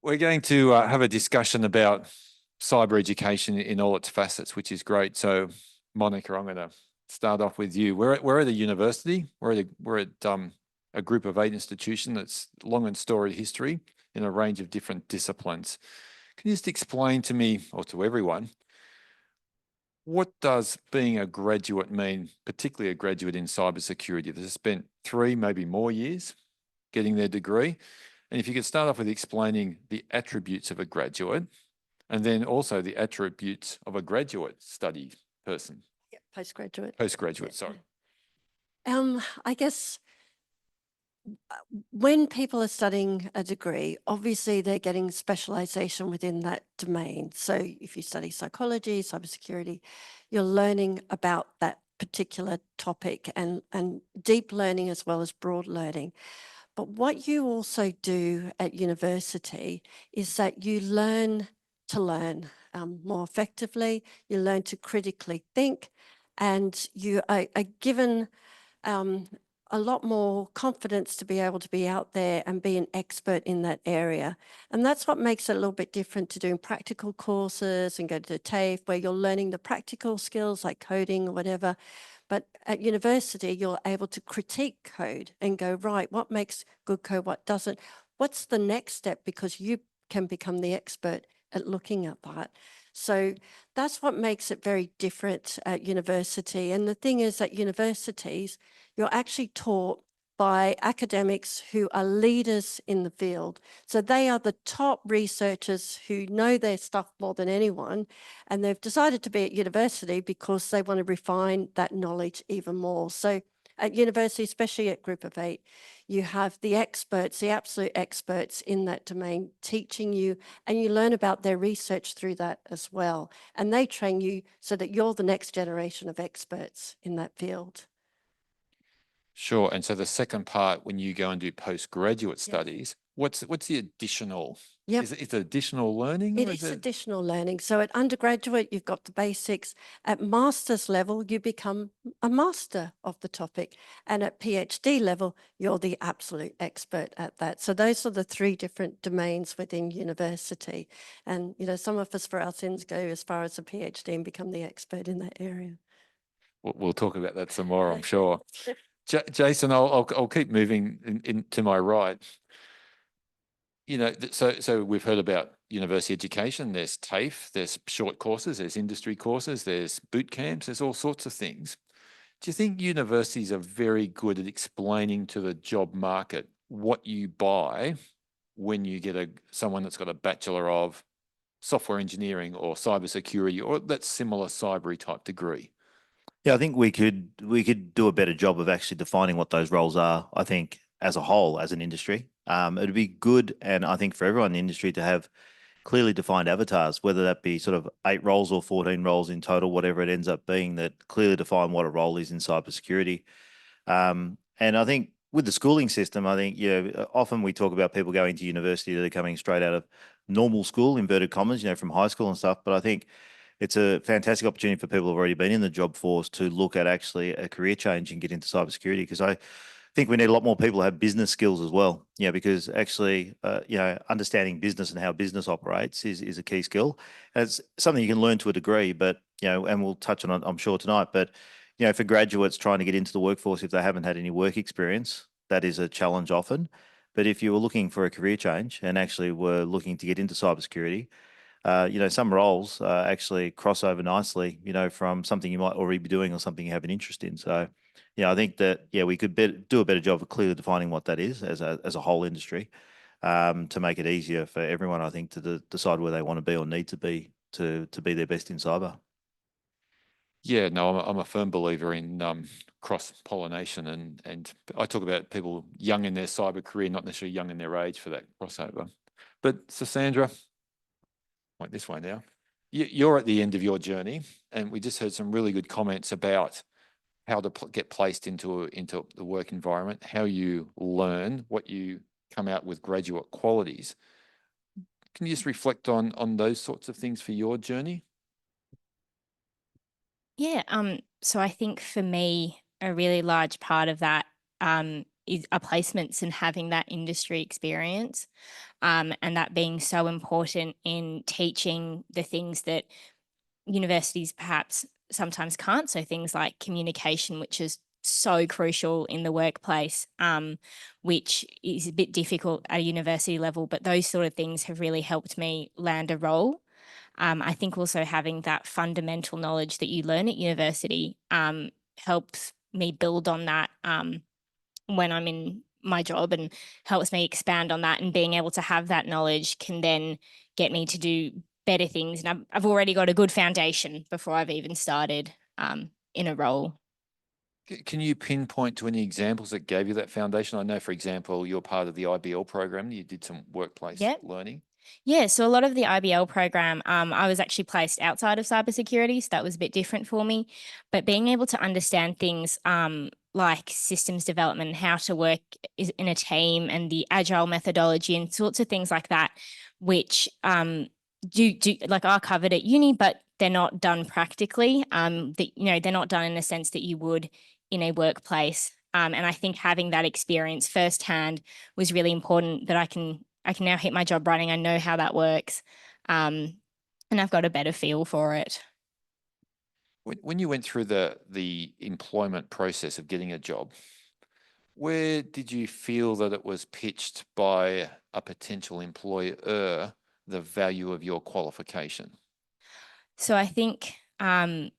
We're going to have a discussion about cyber education in all its facets, which is great. So, Monica, I'm going to start off with you. We're at a university. We're at a group of 8 institutions that's long and storied history in a range of different disciplines. Can you just explain to me, or to everyone, what does being a graduate mean, particularly a graduate in cybersecurity that has spent 3, maybe more years getting their degree? And if you could start off with explaining the attributes of a graduate and then also the attributes of a graduate study person. Yeah, postgraduate. Postgraduate, sorry. I guess when people are studying a degree, obviously they're getting specialization within that domain. So if you study psychology, cybersecurity, you're learning about that particular topic and deep learning as well as broad learning. But what you also do at university is that you learn to learn more effectively, you learn to critically think, and you are given a lot more confidence to be able to be out there and be an expert in that area. And that's what makes it a little bit different to doing practical courses and go to the TAFE where you're learning the practical skills like coding or whatever. But at university, you're able to critique code and go, right, what makes good code, what doesn't? What's the next step? Because you can become the expert at looking at that. So that's what makes it very different at university. And the thing is that universities, you're actually taught by academics who are leaders in the field. So they are the top researchers who know their stuff more than anyone. And they've decided to be at university because they want to refine that knowledge even more. So at university, especially at Group of 8, you have the experts, the absolute experts in that domain teaching you, and you learn about their research through that as well. And they train you so that you're the next generation of experts in that field. Sure. And so the second part, when you go and do postgraduate studies, what's the additional? Yep. Is it additional learning? It is additional learning. So at undergraduate, you've got the basics. At master's level, you become a master of the topic. And at PhD level, you're the absolute expert at that. So those are the 3 different domains within university. And, you know, some of us for our sins go as far as a PhD and become the expert in that area. We'll talk about that some more, I'm sure. Jason, I'll keep moving to my right. You know, so we've heard about university education. There's TAFE, there's short courses, there's industry courses, there's boot camps, there's all sorts of things. Do you think universities are very good at explaining to the job market what you buy when you get someone that's got a Bachelor of Software Engineering or Cybersecurity or that similar cybery type degree? Yeah, I think we could do a better job of actually defining what those roles are, I think, as a whole, as an industry. It'd be good, and I think for everyone in the industry to have clearly defined avatars, whether that be sort of 8 roles or 14 roles in total, whatever it ends up being, that clearly define what a role is in cybersecurity. And I think with the schooling system, I think, often we talk about people going to university that are coming straight out of normal school, inverted commas, from high school and stuff. But I think it's a fantastic opportunity for people who've already been in the job force to look at actually a career change and get into cybersecurity, because I think we need a lot more people who have business skills as well. Because actually, understanding business and how business operates is a key skill. And it's something you can learn to a degree, but, and we'll touch on it, I'm sure, tonight. But, for graduates trying to get into the workforce, if they haven't had any work experience, that is a challenge often. But if you were looking for a career change and actually were looking to get into cybersecurity, some roles actually cross over nicely, from something you might already be doing or something you have an interest in. So, I think that, we could do a better job of clearly defining what that is as a whole industry, to make it easier for everyone, I think, to decide where they want to be or need to be their best in cyber. Yeah, no, I'm a firm believer in cross-pollination, and I talk about people young in their cyber career, not necessarily young in their age for that crossover. But Sandra, like this way now, you're at the end of your journey, and we just heard some really good comments about how to get placed into the work environment, how you learn, what you come out with graduate qualities. Can you just reflect on those sorts of things for your journey? Yeah, so I think for me, a really large part of that are placements and having that industry experience, and that being so important in teaching the things that universities perhaps sometimes can't. So things like communication, which is so crucial in the workplace, which is a bit difficult at a university level, but those sort of things have really helped me land a role. I think also having that fundamental knowledge that you learn at university helps me build on that when I'm in my job, and helps me expand on that, and being able to have that knowledge can then get me to do better things. And I've already got a good foundation before I've even started in a role. Can you pinpoint to any examples that gave you that foundation? I know, for example, you're part of the IBL program. You did some workplace learning. Yeah, so a lot of the IBL program, I was actually placed outside of cybersecurity, so that was a bit different for me. But being able to understand things like systems development, how to work in a team, and the agile methodology and sorts of things like that, which do like are covered at uni, but they're not done practically. They're not done in the sense that you would in a workplace. And I think having that experience firsthand was really important, that I can now hit my job running. I know how that works. And I've got a better feel for it. When you went through the employment process of getting a job, where did you feel that it was pitched by a potential employer, the value of your qualification? So I think the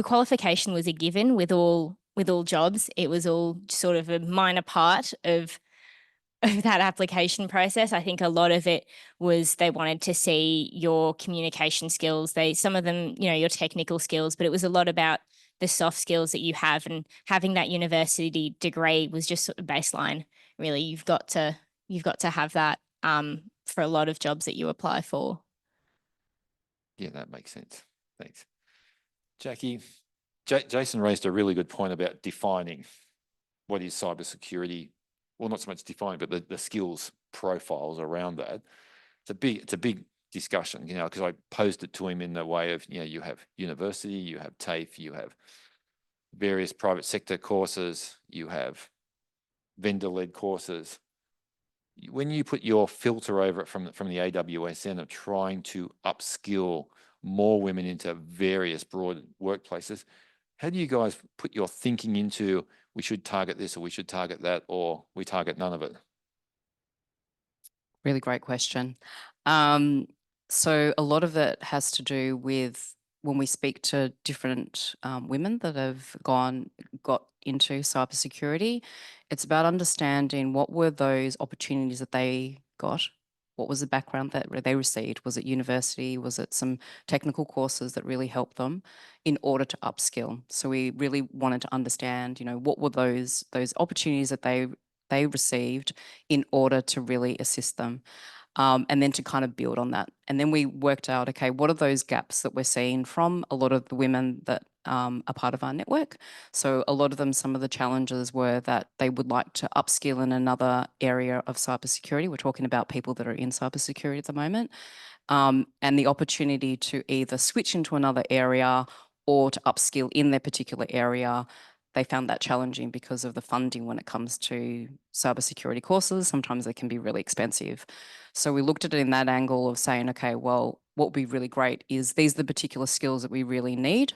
qualification was a given with all jobs. It was all sort of a minor part of that application process. I think a lot of it was they wanted to see your communication skills. Some of them, your technical skills, but it was a lot about the soft skills that you have, and having that university degree was just sort of baseline. Really, you've got to have that for a lot of jobs that you apply for. Yeah, that makes sense. Thanks. Jackie, Jason raised a really good point about defining what is cybersecurity. Well, not so much defining, but the skills profiles around that. It's a big discussion, because I posed it to him in the way of, you have university, you have TAFE, you have various private sector courses, you have vendor-led courses. When you put your filter over it from the AWSN of trying to upskill more women into various broad workplaces, how do you guys put your thinking into, we should target this or we should target that, or we target none of it? Really great question. So a lot of it has to do with when we speak to different women that have got into cybersecurity, it's about understanding what were those opportunities that they got. What was the background that they received? Was it university? Was it some technical courses that really helped them in order to upskill? So we really wanted to understand, what were those opportunities that they received in order to really assist them. And then to kind of build on that. And then we worked out, okay, what are those gaps that we're seeing from a lot of the women that are part of our network? So a lot of them, some of the challenges were that they would like to upskill in another area of cybersecurity. We're talking about people that are in cybersecurity at the moment. And the opportunity to either switch into another area or to upskill in their particular area, they found that challenging because of the funding when it comes to cybersecurity courses. Sometimes they can be really expensive. So we looked at it in that angle of saying, okay, well, what would be really great is these are the particular skills that we really need.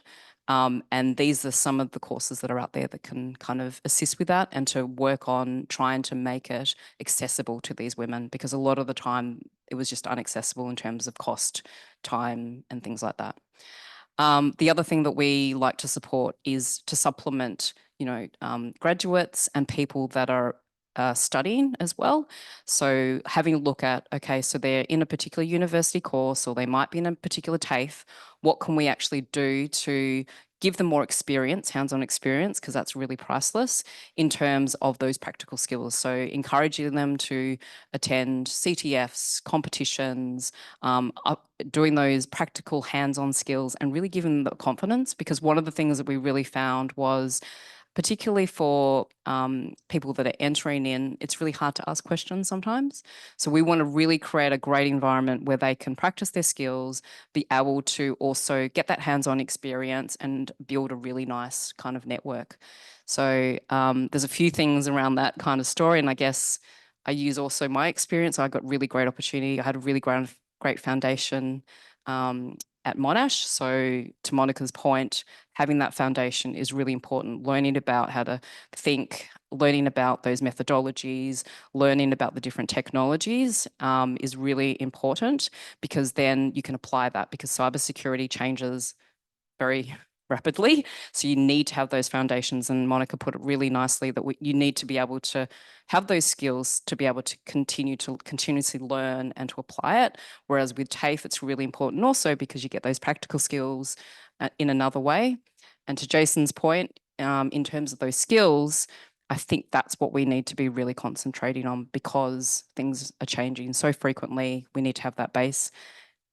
And these are some of the courses that are out there that can kind of assist with that, and to work on trying to make it accessible to these women, because a lot of the time it was just inaccessible in terms of cost, time, and things like that. The other thing that we like to support is to supplement, graduates and people that are studying as well. So having a look at, okay, so they're in a particular university course, or they might be in a particular TAFE. What can we actually do to give them more experience, hands-on experience, because that's really priceless in terms of those practical skills. So encouraging them to attend CTFs, competitions, doing those practical hands-on skills, and really giving them the confidence, because one of the things that we really found was, particularly for people that are entering in, it's really hard to ask questions sometimes. So we want to really create a great environment where they can practice their skills, be able to also get that hands-on experience, and build a really nice kind of network. So there's a few things around that kind of story. And I guess I use also my experience. I got really great opportunity. I had a really great foundation at Monash. So to Monica's point, having that foundation is really important. Learning about how to think, learning about those methodologies, learning about the different technologies is really important, because then you can apply that, because cybersecurity changes very rapidly. So you need to have those foundations, and Monica put it really nicely that you need to be able to have those skills to be able to continuously learn and to apply it. Whereas with TAFE, it's really important also because you get those practical skills in another way. And to Jason's point, in terms of those skills, I think that's what we need to be really concentrating on, because things are changing so frequently. We need to have that base.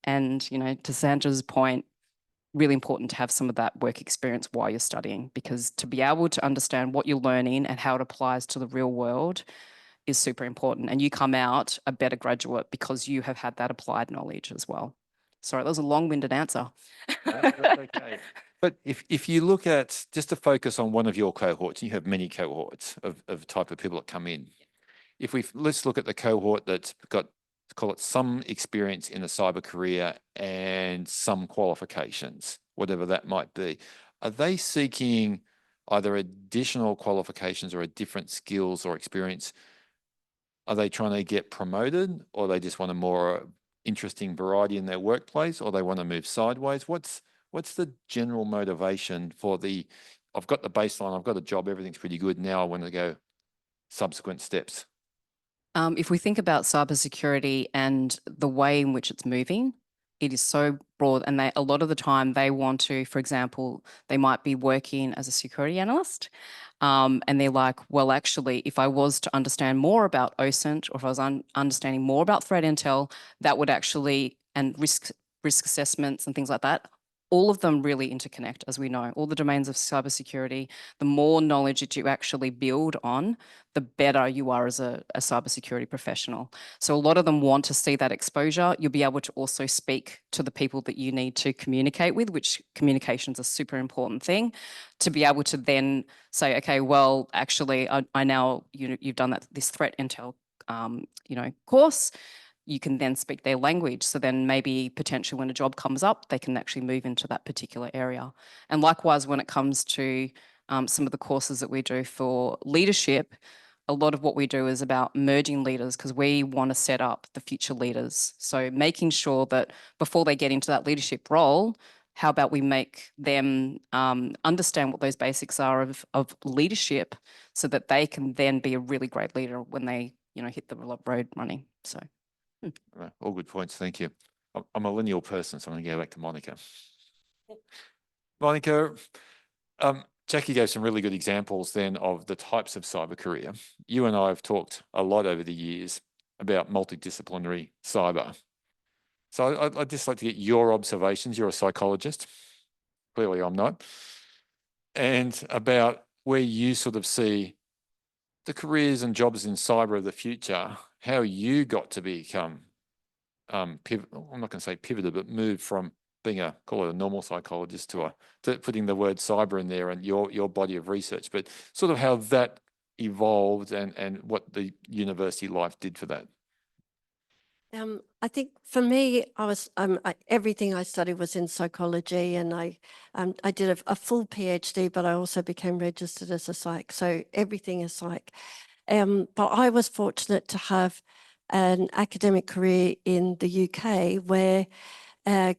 And, you know, to Sandra's point, really important to have some of that work experience while you're studying, because to be able to understand what you're learning and how it applies to the real world is super important. And you come out a better graduate because you have had that applied knowledge as well. Sorry, that was a long-winded answer. That's okay. But if you look at, just to focus on one of your cohorts, you have many cohorts of type of people that come in. Let's look at the cohort that's got, call it, some experience in a cyber career and some qualifications, whatever that might be. Are they seeking either additional qualifications or a different skills or experience? Are they trying to get promoted, or they just want a more interesting variety in their workplace, or they want to move sideways? What's the general motivation for I've got the baseline, I've got a job, everything's pretty good, now I want to go subsequent steps? If we think about cybersecurity and the way in which it's moving, it is so broad, and a lot of the time they want to, for example, they might be working as a security analyst, and they're like, well, actually, if I was to understand more about OSINT, or if I was understanding more about threat intel, that would actually, and risk assessments and things like that, all of them really interconnect, as we know. All the domains of cybersecurity, the more knowledge that you actually build on, the better you are as a cybersecurity professional. So a lot of them want to see that exposure. You'll be able to also speak to the people that you need to communicate with, which communication is a super important thing, to be able to then say, okay, well, actually, I now, you've done this threat intel, course. You can then speak their language. So then maybe potentially when a job comes up, they can actually move into that particular area. And likewise, when it comes to some of the courses that we do for leadership, a lot of what we do is about merging leaders, because we want to set up the future leaders. So making sure that before they get into that leadership role, how about we make them understand what those basics are of leadership, so that they can then be a really great leader when they, hit the road running. So. Right. All good points. Thank you. I'm a millennial person, so I'm going to go back to Monica. Monica, Jackie gave some really good examples then of the types of cyber career. You and I have talked a lot over the years about multidisciplinary cyber. So I'd just like to get your observations. You're a psychologist. Clearly I'm not. And about where you sort of see the careers and jobs in cyber of the future, how you got to become I'm not going to say pivoted, but moved from being call it a normal psychologist to putting the word cyber in there, and your body of research, but sort of how that evolved and what the university life did for that. I think for me, I was everything I studied was in psychology, and I did a full PhD, but I also became registered as a psych. So everything is psych. But I was fortunate to have an academic career in the UK where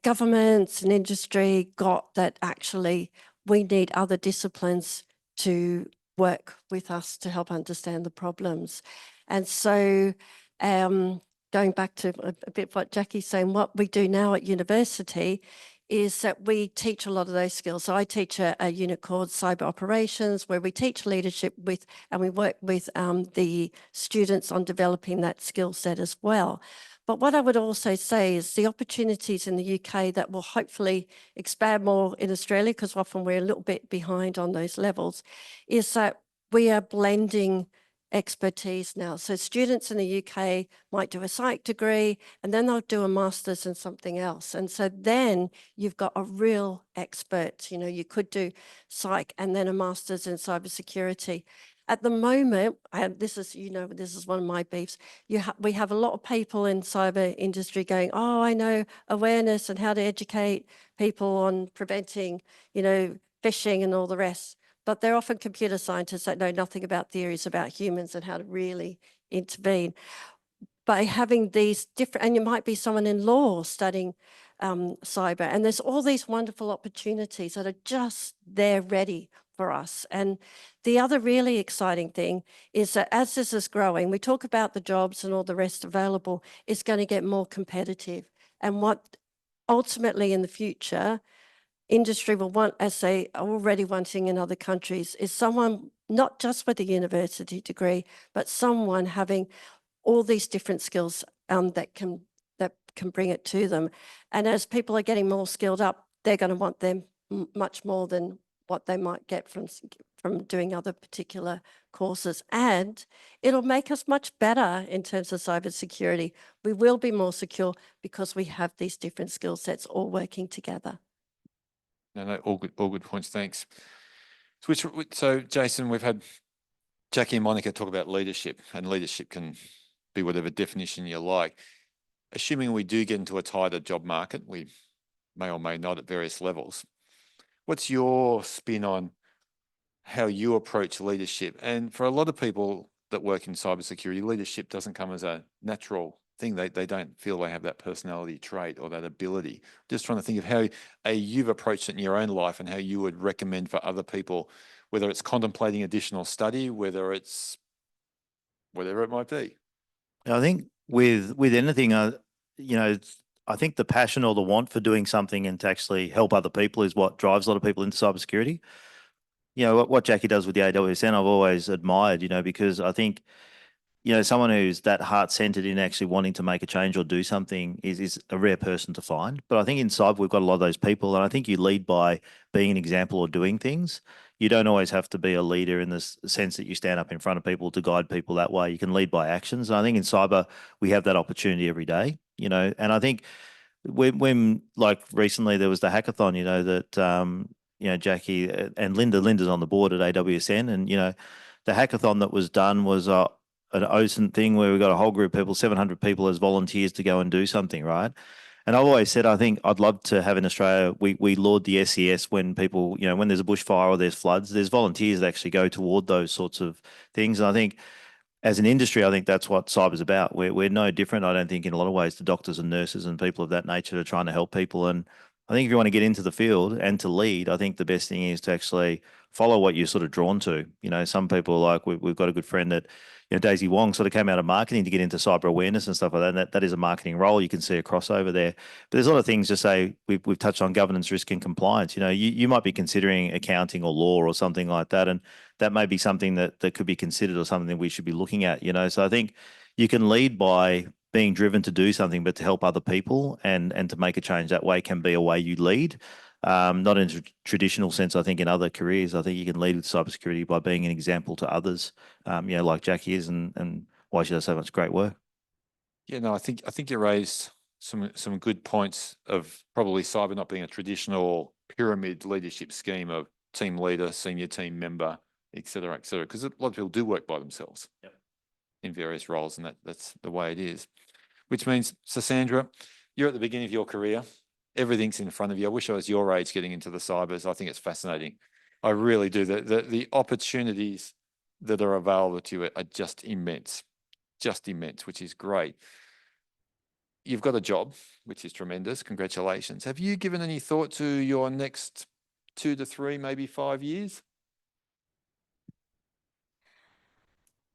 governments and industry got that actually we need other disciplines to work with us to help understand the problems. And so going back to a bit what Jackie's saying, what we do now at university is that we teach a lot of those skills. So I teach a unit called Cyber Operations, where we teach leadership with, and we work with the students on developing that skill set as well. But what I would also say is the opportunities in the UK that will hopefully expand more in Australia, because often we're a little bit behind on those levels, is that we are blending expertise now. So students in the UK might do a psych degree and then they'll do a master's in something else. And so then you've got a real expert. You know, you could do psych and then a master's in cybersecurity. At the moment, this is, you know, this is one of my beefs. We have a lot of people in cyber industry going, oh, I know awareness and how to educate people on preventing, you know, phishing and all the rest. But they're often computer scientists that know nothing about theories about humans and how to really intervene. By having these different, and you might be someone in law studying cyber, and there's all these wonderful opportunities that are just there ready for us. And the other really exciting thing is that as this is growing, we talk about the jobs and all the rest available, it's going to get more competitive. And what ultimately in the future, industry will want, as they are already wanting in other countries, is someone not just with a university degree, but someone having all these different skills that can bring it to them. And as people are getting more skilled up, they're going to want them much more than what they might get from doing other particular courses. And it'll make us much better in terms of cybersecurity. We will be more secure because we have these different skill sets all working together. No, all good points. Thanks. So Jason, we've had Jackie and Monica talk about leadership, and leadership can be whatever definition you like. Assuming we do get into a tighter job market, we may or may not at various levels. What's your spin on how you approach leadership? And for a lot of people that work in cybersecurity, leadership doesn't come as a natural thing. They don't feel they have that personality trait or that ability. Just trying to think of how you've approached it in your own life and how you would recommend for other people, whether it's contemplating additional study, whether it's whatever it might be. I think with anything, you know, I think the passion or the want for doing something and to actually help other people is what drives a lot of people into cybersecurity. You know, what Jackie does with the AWSN, I've always admired, you know, because I think, you know, someone who's that heart-centered in actually wanting to make a change or do something is a rare person to find. But I think in cyber, we've got a lot of those people. And I think you lead by being an example or doing things. You don't always have to be a leader in the sense that you stand up in front of people to guide people that way. You can lead by actions. And I think in cyber, we have that opportunity every day, you know, and I think when like recently there was the hackathon, you know, that, you know, Jackie and Linda's on the board at AWSN, and, you know, the hackathon that was done was an OSINT thing where we got a whole group of people, 700 people as volunteers to go and do something, right? And I've always said, I think I'd love to have in Australia, we laud the SES when people, you know, when there's a bushfire or there's floods, there's volunteers that actually go toward those sorts of things. And I think as an industry, I think that's what cyber's about. We're no different, I don't think, in a lot of ways to doctors and nurses and people of that nature that are trying to help people. And I think if you want to get into the field and to lead, I think the best thing is to actually follow what you're sort of drawn to. You know, some people like we've got a good friend that, you know, Daisy Wong sort of came out of marketing to get into cyber awareness and stuff like that. And that is a marketing role. You can see a crossover there. But there's a lot of things to say. We've touched on governance, risk, and compliance. You know, you might be considering accounting or law or something like that, and that may be something that could be considered or something that we should be looking at. You know, so I think you can lead by being driven to do something, but to help other people and to make a change that way can be a way you lead. Not in a traditional sense, I think in other careers, I think you can lead with cybersecurity by being an example to others, you know, like Jackie is and why she does so much great work. Yeah, no, I think you raised some good points of probably cyber not being a traditional pyramid leadership scheme of team leader, senior team member, et cetera, because a lot of people do work by themselves in various roles, and that's the way it is. Which means, Sandra, you're at the beginning of your career. Everything's in front of you. I wish I was your age getting into the cybers. I think it's fascinating. I really do. The opportunities that are available to you are just immense, which is great. You've got a job, which is tremendous. Congratulations. Have you given any thought to your next 2 to 3, maybe 5 years?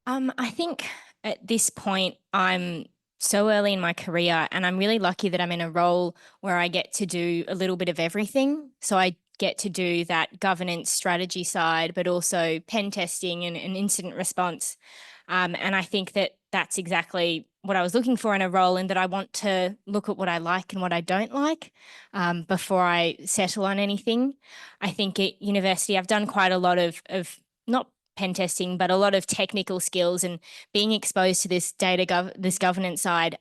I think at this point, I'm so early in my career, and I'm really lucky that I'm in a role where I get to do a little bit of everything. So I get to do that governance strategy side, but also pen testing and incident response. And I think that that's exactly what I was looking for in a role, in that I want to look at what I like and what I don't like before I settle on anything. I think at university, I've done quite a lot of not pen testing, but a lot of technical skills, and being exposed to this this governance side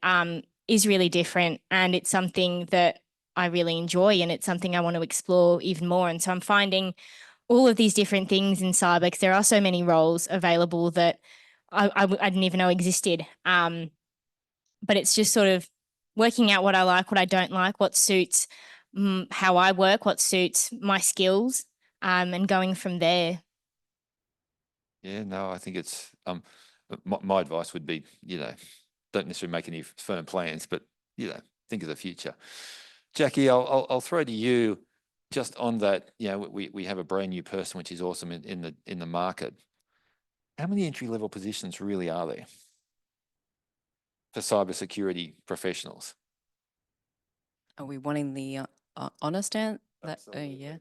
is really different. And it's something that I really enjoy, and it's something I want to explore even more. And so I'm finding all of these different things in cyber, because there are so many roles available that I didn't even know existed. But it's just sort of working out what I like, what I don't like, what suits how I work, what suits my skills, and going from there. Yeah, no, I think it's my advice would be, don't necessarily make any firm plans, but think of the future. Jackie, I'll throw to you just on that. We have a brand new person, which is awesome in the market. How many entry-level positions really are there for cybersecurity professionals? Are we wanting the honest answer? Absolutely. Yeah.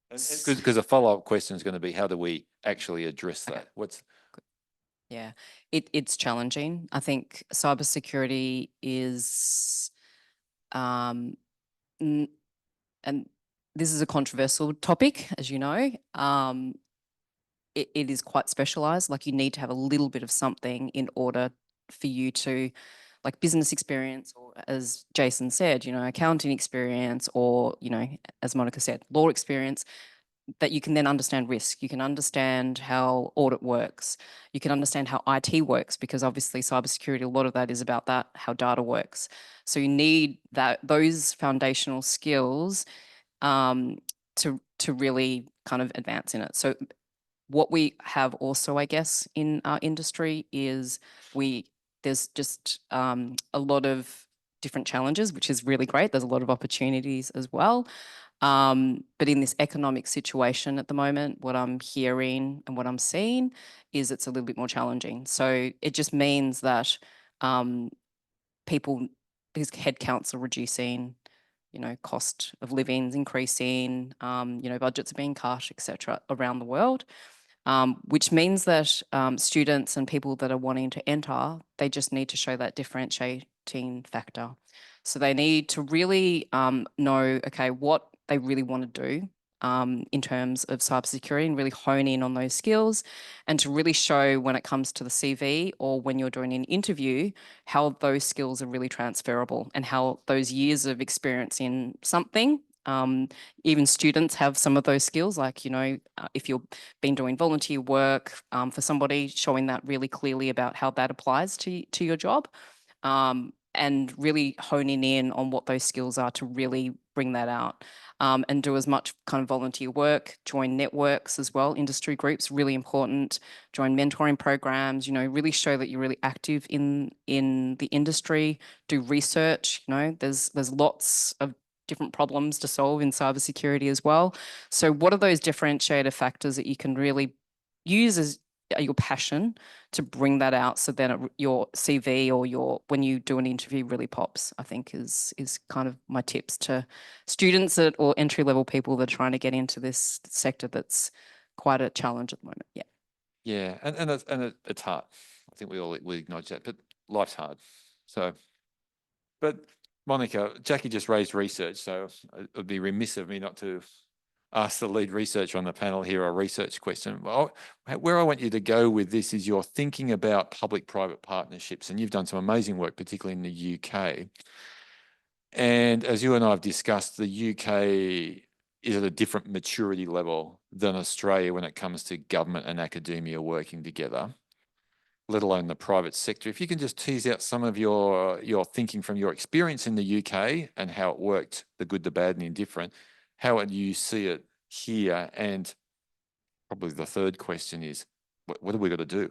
Because a follow-up question is going to be, how do we actually address that? Yeah, it's challenging. I think cybersecurity is, and this is a controversial topic, as you know. It is quite specialized. Like, you need to have a little bit of something in order for you to, like, business experience, or as Jason said, accounting experience, or, as Monica said, law experience, that you can then understand risk. You can understand how audit works. You can understand how IT works, because obviously cybersecurity, a lot of that is about that, how data works. So you need those foundational skills to really kind of advance in it. So what we have also, I guess, in our industry is there's just a lot of different challenges, which is really great. There's a lot of opportunities as well. But in this economic situation at the moment, what I'm hearing and what I'm seeing is it's a little bit more challenging. So it just means that because headcounts are reducing, cost of living is increasing, budgets are being cut, etc., around the world. Which means that students and people that are wanting to enter, they just need to show that differentiating factor. So they need to really know, okay, what they really want to do in terms of cybersecurity, and really hone in on those skills, and to really show when it comes to the CV or when you're doing an interview, how those skills are really transferable, and how those years of experience in something, even students have some of those skills, like, if you've been doing volunteer work for somebody, showing that really clearly about how that applies to your job, and really honing in on what those skills are to really bring that out, and do as much kind of volunteer work, join networks as well, industry groups, really important, join mentoring programs, really show that you're really active in the industry, do research, there's lots of different problems to solve in cybersecurity as well. So what are those differentiator factors that you can really use as your passion to bring that out, so then your CV or when you do an interview really pops, I think is kind of my tips to students or entry-level people that are trying to get into this sector that's quite a challenge at the moment. Yeah. Yeah, and it's hard. I think we acknowledge that, but life's hard. So, but Monica, Jackie just raised research, so it would be remiss of me not to ask the lead researcher on the panel here a research question. Well, where I want you to go with this is you're thinking about public-private partnerships, and you've done some amazing work, particularly in the UK. And as you and I have discussed, the UK is at a different maturity level than Australia when it comes to government and academia working together, let alone the private sector. If you can just tease out some of your thinking from your experience in the UK and how it worked, the good, the bad, and the indifferent, how would you see it here? And probably the third question is, what have we got to do?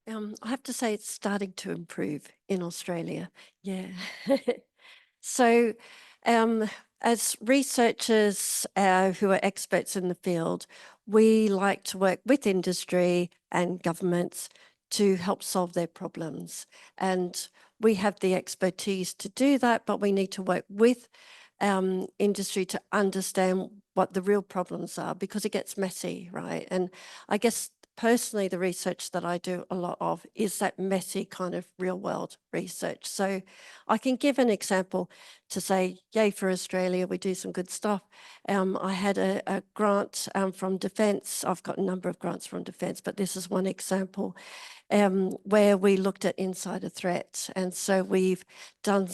I have to say it's starting to improve in Australia. Yeah. So as researchers who are experts in the field, we like to work with industry and governments to help solve their problems. And we have the expertise to do that, but we need to work with industry to understand what the real problems are, because it gets messy, right? And I guess personally, the research that I do a lot of is that messy kind of real world research. So I can give an example to say, yay for Australia, we do some good stuff. I had a grant from Defence. I've got a number of grants from Defence, but this is one example where we looked at insider threats. And so we've done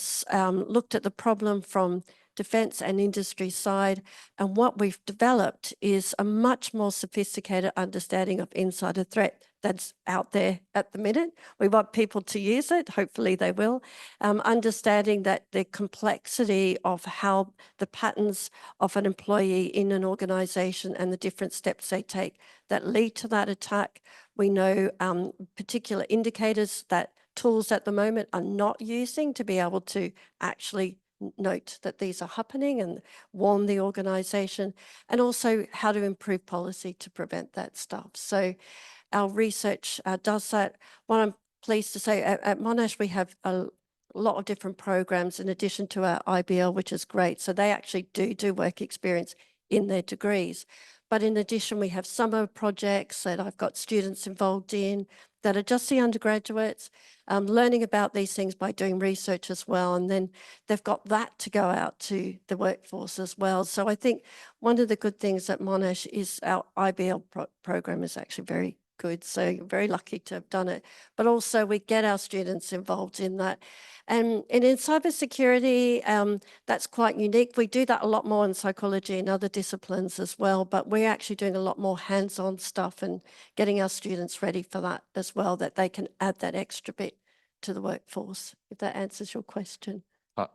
looked at the problem from defence and industry side. And what we've developed is a much more sophisticated understanding of insider threat that's out there at the minute. We want people to use it. Hopefully they will. Understanding that the complexity of how the patterns of an employee in an organisation and the different steps they take that lead to that attack. We know particular indicators that tools at the moment are not using to be able to actually note that these are happening and warn the organisation, and also how to improve policy to prevent that stuff. So our research does that. What I'm pleased to say, at Monash, we have a lot of different programs in addition to our IBL, which is great. So they actually do work experience in their degrees. But in addition, we have summer projects that I've got students involved in that are just the undergraduates, learning about these things by doing research as well. And then they've got that to go out to the workforce as well. So I think one of the good things at Monash is our IBL program is actually very good. So very lucky to have done it. But also we get our students involved in that. And in cybersecurity, that's quite unique. We do that a lot more in psychology and other disciplines as well, but we're actually doing a lot more hands-on stuff and getting our students ready for that as well, that they can add that extra bit to the workforce, if that answers your question.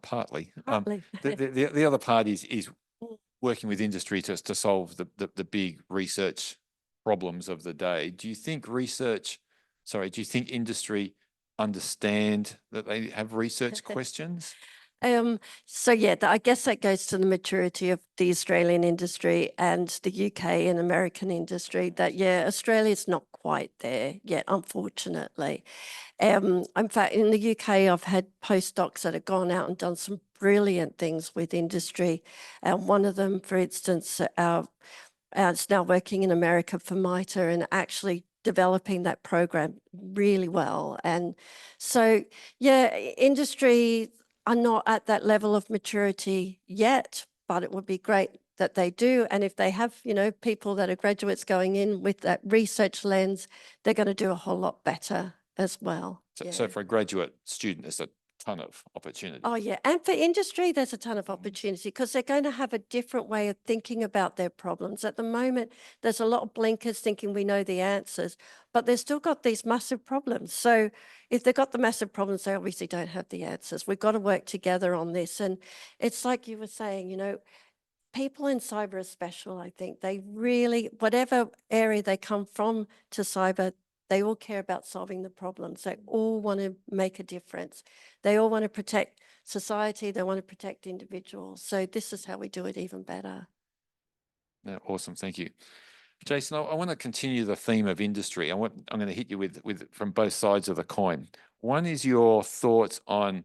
Partly. Partly. The other part is Mm. working with industry to solve the big research problems of the day. Do you think industry understand that they have research questions? So yeah, I guess that goes to the maturity of the Australian industry and the UK and American industry, that yeah, Australia's not quite there yet, unfortunately. In fact, in the UK, I've had postdocs that have gone out and done some brilliant things with industry. One of them, for instance, is now working in America for MITRE and actually developing that program really well. And so, yeah, industry are not at that level of maturity yet, but it would be great that they do. And if they have, you know, people that are graduates going in with that research lens, they're going to do a whole lot better as well. So for a graduate student, there's a ton of opportunity. Oh yeah, and for industry, there's a ton of opportunity because they're going to have a different way of thinking about their problems. At the moment, there's a lot of blinkers thinking we know the answers, but they've still got these massive problems. So if they've got the massive problems, they obviously don't have the answers. We've got to work together on this. And it's like you were saying, you know, people in cyber are special, I think. They really, whatever area they come from to cyber, they all care about solving the problems. They all want to make a difference. They all want to protect society. They want to protect individuals. So this is how we do it even better. Yeah, awesome. Thank you. Jason, I want to continue the theme of industry. I'm going to hit you with from both sides of the coin. One is your thoughts on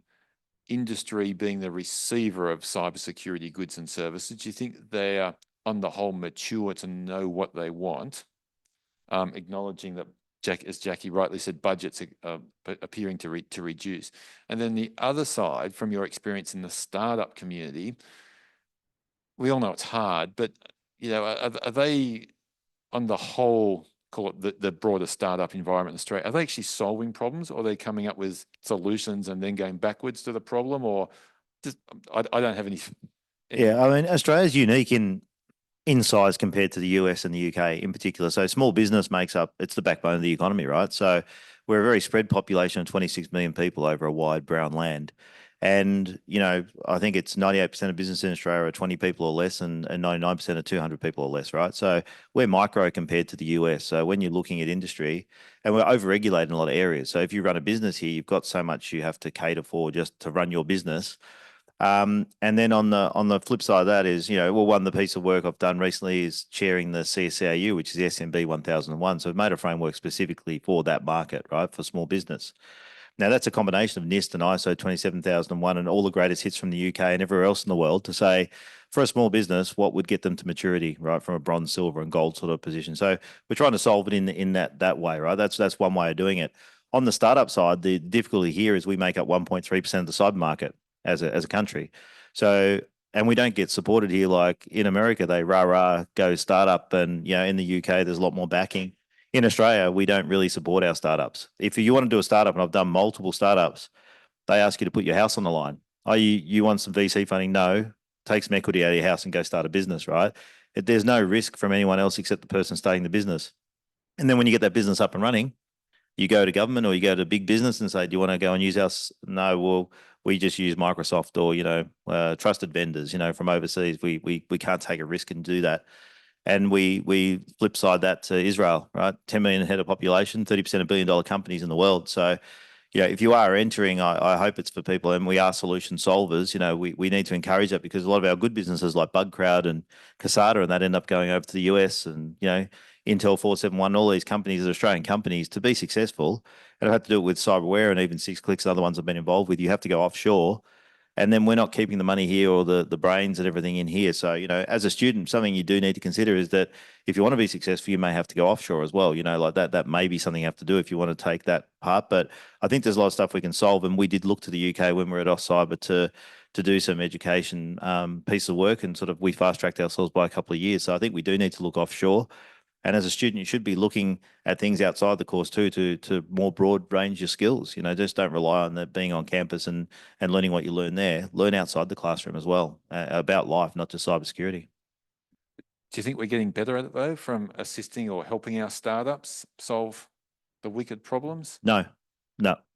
industry being the receiver of cybersecurity goods and services. Do you think they are, on the whole, mature to know what they want? Acknowledging that, as Jackie rightly said, budgets are appearing to reduce. And then the other side, from your experience in the startup community, we all know it's hard, but you know, are they, on the whole, call it the broader startup environment in Australia, are they actually solving problems, or are they coming up with solutions and then going backwards to the problem? Or just, I don't have any. Yeah, I mean, Australia's unique in size compared to the US and the UK in particular. So small business it's the backbone of the economy, right? So we're a very spread population of 26 million people over a wide brown land. And, you know, I think it's 98% of business in Australia are 20 people or less, and 99% are 200 people or less, right? So we're micro compared to the US. So when you're looking at industry, and we're overregulated in a lot of areas. So if you run a business here, you've got so much you have to cater for just to run your business. And then on the flip side of that is, you know, well, one of the piece of work I've done recently is chairing the CSCAU, which is the SMB 1001. So we've made a framework specifically for that market, right, for small business. Now, that's a combination of NIST and ISO 27001 and all the greatest hits from the UK and everywhere else in the world to say, for a small business, what would get them to maturity, right? From a bronze, silver, and gold sort of position. So we're trying to solve it in that way, right? That's one way of doing it. On the startup side, the difficulty here is we make up 1.3% of the cyber market as a country. So, and we don't get supported here. Like in America, they rah go startup, and in the UK, there's a lot more backing. In Australia, we don't really support our startups. If you want to do a startup, and I've done multiple startups, they ask you to put your house on the line. Oh, you want some VC funding? No. Take some equity out of your house and go start a business, right? There's no risk from anyone else except the person starting the business. And then when you get that business up and running, you go to government or you go to big business and say, do you want to go and use us? No, well, we just use Microsoft or, trusted vendors, from overseas. We can't take a risk and do that. And we flip side that to Israel, right? 10 million head of population, 30% of billion-dollar companies in the world. So, if you are entering, I hope it's for people, and we are solution solvers. We need to encourage that, because a lot of our good businesses like BugCrowd and Casada and that end up going over to the US, and Intel 471, all these companies are Australian companies. To be successful, and I've had to do it with Cyberware and even 6Clicks and other ones I've been involved with, you have to go offshore. And then we're not keeping the money here or the brains and everything in here. So, as a student, something you do need to consider is that if you want to be successful, you may have to go offshore as well. Like that may be something you have to do if you want to take that part. But I think there's a lot of stuff we can solve. And we did look to the UK when we were at Cyber to do some education piece of work, and sort of we fast tracked ourselves by a couple of years. So I think we do need to look offshore. And as a student, you should be looking at things outside the course too, to more broad range your skills. Just don't rely on being on campus and learning what you learn there. Learn outside the classroom as well, about life, not just cybersecurity. Do you think we're getting better at it though, from assisting or helping our startups solve the wicked problems? No,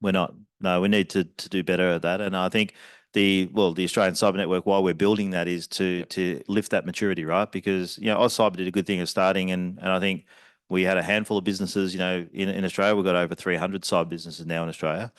we're not. No, we need to do better at that. And I think the Australian Cyber Network, while we're building that, is to lift that maturity, right? Because Cyber did a good thing of starting, and I think we had a handful of businesses. In Australia, we've got over 300 cyber businesses now in Australia.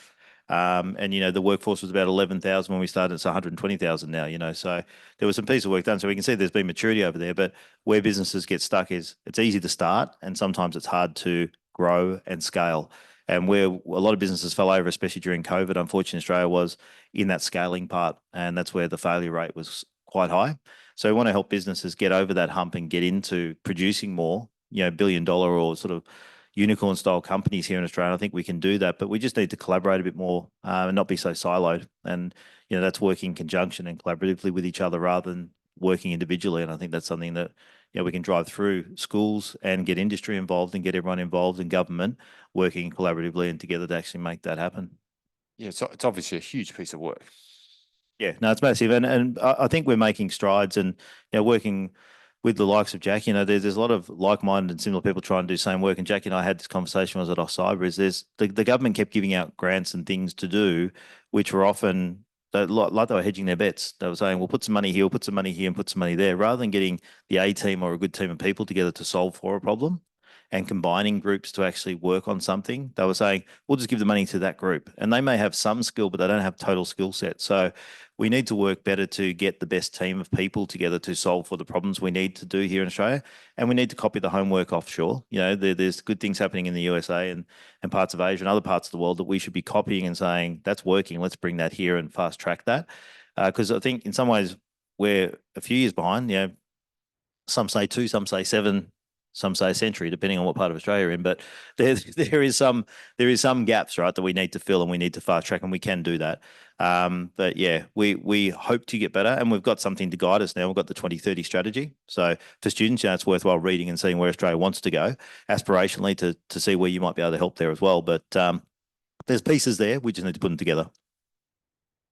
And the workforce was about 11,000 when we started. It's 120,000 now. So there was some piece of work done. So we can see there's been maturity over there. But where businesses get stuck is it's easy to start, and sometimes it's hard to grow and scale. And where a lot of businesses fell over, especially during COVID, unfortunately, Australia was in that scaling part, and that's where the failure rate was quite high. So we want to help businesses get over that hump and get into producing more, billion-dollar or sort of unicorn-style companies here in Australia. I think we can do that, but we just need to collaborate a bit more and not be so siloed. And that's working in conjunction and collaboratively with each other rather than working individually. And I think that's something that we can drive through schools and get industry involved and get everyone involved, in government working collaboratively and together to actually make that happen. Yeah, so it's obviously a huge piece of work. Yeah, no, it's massive, and I think we're making strides, and working with the likes of Jackie. There's a lot of like-minded and similar people trying to do the same work. And Jackie and I had this conversation when I was at Cyber. Is the government kept giving out grants and things to do, which were often like they were hedging their bets. They were saying, we'll put some money here, we'll put some money here, and put some money there, rather than getting the A team or a good team of people together to solve for a problem and combining groups to actually work on something. They were saying, we'll just give the money to that group. And they may have some skill, but they don't have total skill set. So we need to work better to get the best team of people together to solve for the problems we need to do here in Australia. And we need to copy the homework offshore. There's good things happening in the USA and parts of Asia and other parts of the world that we should be copying and saying, that's working, let's bring that here and fast track that. Because I think in some ways we're a few years behind. Some say 2, some say 7, some say a century, depending on what part of Australia you're in. But there is some gaps, right, that we need to fill, and we need to fast track, and we can do that. But yeah, we hope to get better, and we've got something to guide us now. We've got the 2030 strategy. So for students, it's worthwhile reading and seeing where Australia wants to go aspirationally to see where you might be able to help there as well. But there's pieces there. We just need to put them together.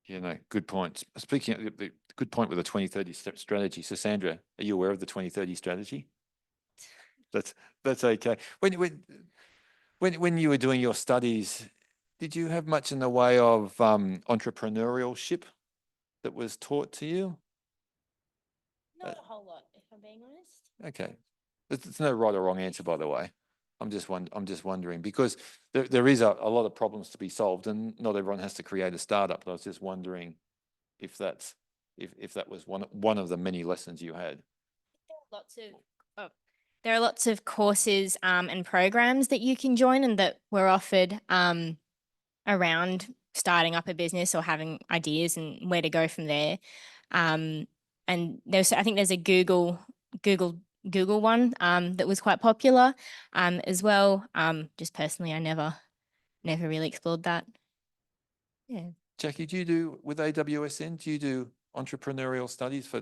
Yeah, no, good point. Speaking of the good point with the 2030 strategy. So Sandra, are you aware of the 2030 strategy? That's okay. When you were doing your studies, did you have much in the way of entrepreneurship that was taught to you? Not a whole lot, if I'm being honest. Okay, there's no right or wrong answer, by the way. I'm just wondering, because there is a lot of problems to be solved, and not everyone has to create a startup. But I was just wondering if that was one of the many lessons you had. There are lots of courses and programs that you can join and that were offered around starting up a business or having ideas and where to go from there. and I think there's a Google one that was quite popular as well. Just personally, I never really explored that. Yeah. Jackie, do you do with AWSN? Do you do entrepreneurial studies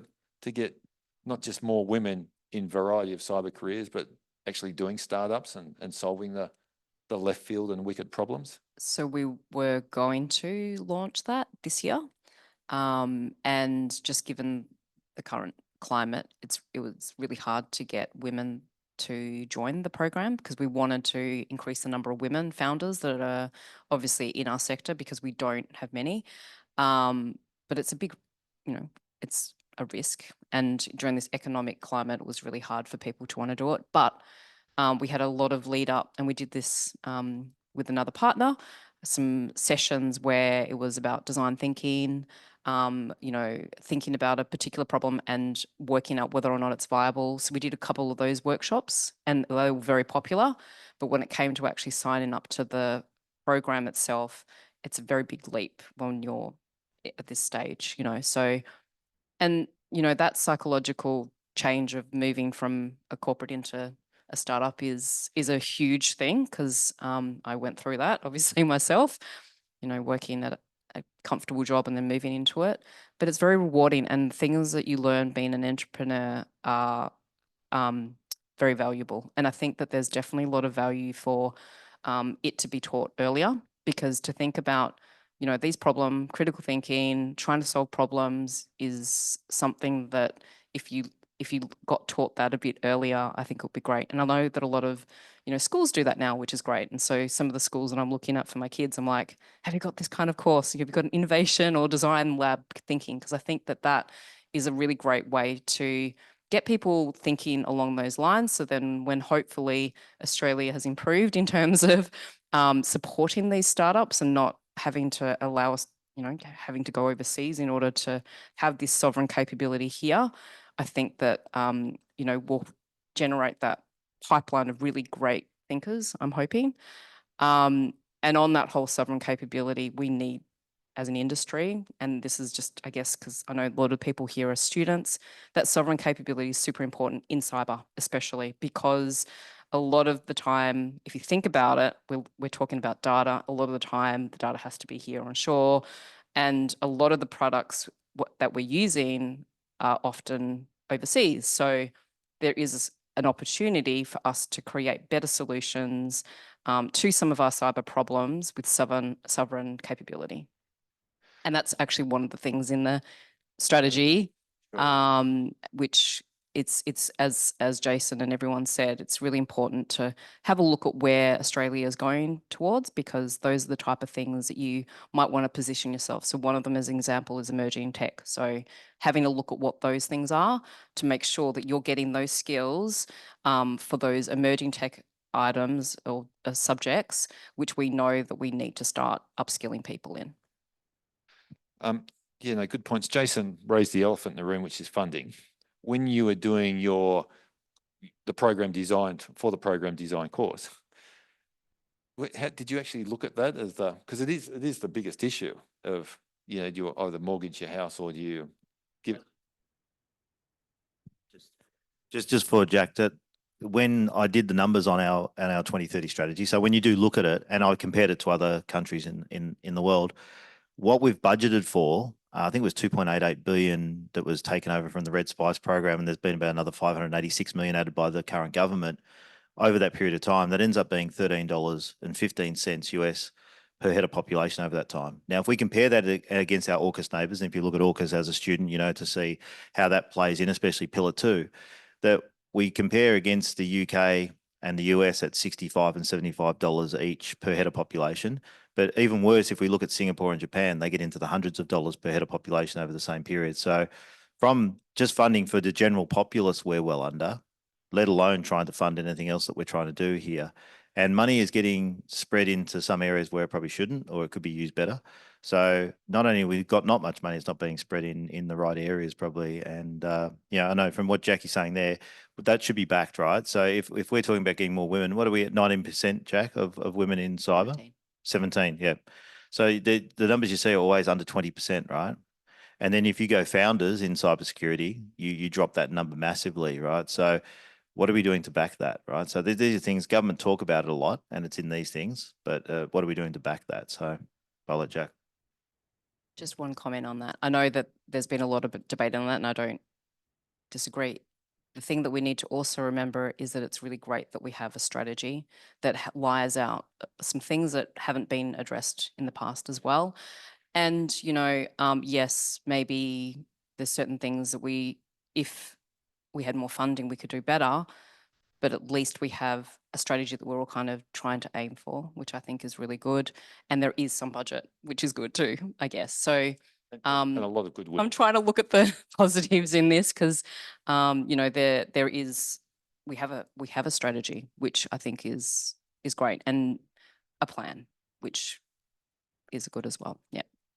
to get not just more women in variety of cyber careers, but actually doing startups and solving the left field and wicked problems? So we were going to launch that this year. And just given the current climate, it was really hard to get women to join the program because we wanted to increase the number of women founders that are obviously in our sector because we don't have many. But it's a big, it's a risk. And during this economic climate, it was really hard for people to want to do it. But we had a lot of lead up, and we did this with another partner, some sessions where it was about design thinking, thinking about a particular problem and working out whether or not it's viable. So we did a couple of those workshops and they were very popular. But when it came to actually signing up to the program itself, it's a very big leap when you're at this stage, So, and, that psychological change of moving from a corporate into a startup is a huge thing because I went through that obviously myself, working at a comfortable job and then moving into it. But it's very rewarding, and things that you learn being an entrepreneur are very valuable. And I think that there's definitely a lot of value for it to be taught earlier, because to think about these critical thinking, trying to solve problems is something that if you got taught that a bit earlier, I think it would be great. And I know that a lot of, schools do that now, which is great. And so some of the schools that I'm looking at for my kids, I'm like, have you got this kind of course? Have you got an innovation or design lab thinking? Because I think that that is a really great way to get people thinking along those lines. So then when hopefully Australia has improved in terms of supporting these startups and not having to allow us, having to go overseas in order to have this sovereign capability here, I think that, we'll generate that pipeline of really great thinkers, I'm hoping. And on that whole sovereign capability, we need, as an industry, and this is just, I guess, because I know a lot of people here are students, that sovereign capability is super important in cyber, especially because a lot of the time, if you think about it, we're talking about data. A lot of the time, the data has to be here on shore. And a lot of the products that we're using are often overseas. So there is an opportunity for us to create better solutions to some of our cyber problems with sovereign capability. And that's actually one of the things in the strategy, which it's as Jason and everyone said, it's really important to have a look at where Australia is going towards, because those are the type of things that you might want to position yourself. So one of them, as an example, is emerging tech. So having a look at what those things are to make sure that you're getting those skills for those emerging tech items or subjects, which we know that we need to start upskilling people in. Yeah, no, good points. Jason raised the elephant in the room, which is funding. When you were doing the program design for the program design course, how did you actually look at that as because it is the biggest issue of, do you either mortgage your house or do you give? Just for Jack, that when I did the numbers on our 2030 strategy, so when you do look at it, and I compared it to other countries in the world, what we've budgeted for, I think it was 2.88 billion that was taken over from the Red Spice program, and there's been about another 586 million added by the current government over that period of time. That ends up being $13.15 US per head of population over that time. Now, if we compare that against our AUKUS neighbours, and if you look at AUKUS as a student, to see how that plays in, especially Pillar 2, that we compare against the UK and the US at $65 and $75 each per head of population. But even worse, if we look at Singapore and Japan, they get into the hundreds of dollars per head of population over the same period. So from just funding for the general populace, we're well under, let alone trying to fund anything else that we're trying to do here. And money is getting spread into some areas where it probably shouldn't, or it could be used better. So not only we've got not much money, it's not being spread in the right areas probably. And I know from what Jackie's saying there, that should be backed, right? So if we're talking about getting more women, what are we at 19%, Jack, of women in cyber? 17, yeah. So the numbers you see are always under 20%, right? And then if you go founders in cybersecurity, you drop that number massively, right? So what are we doing to back that, right? So these are things government talk about it a lot, and it's in these things, but what are we doing to back that? So I'll let Jack. Just one comment on that. I know that there's been a lot of debate on that, and I don't disagree. The thing that we need to also remember is that it's really great that we have a strategy that wires out some things that haven't been addressed in the past as well. And, you know, yes, maybe there's certain things that if we had more funding, we could do better, but at least we have a strategy that we're all kind of trying to aim for, which I think is really good. And there is some budget, which is good too, I guess. So And a lot of good work. I'm trying to look at the positives in this because, you know, we have a strategy, which I think is great, and a plan, which is good as well. Yeah.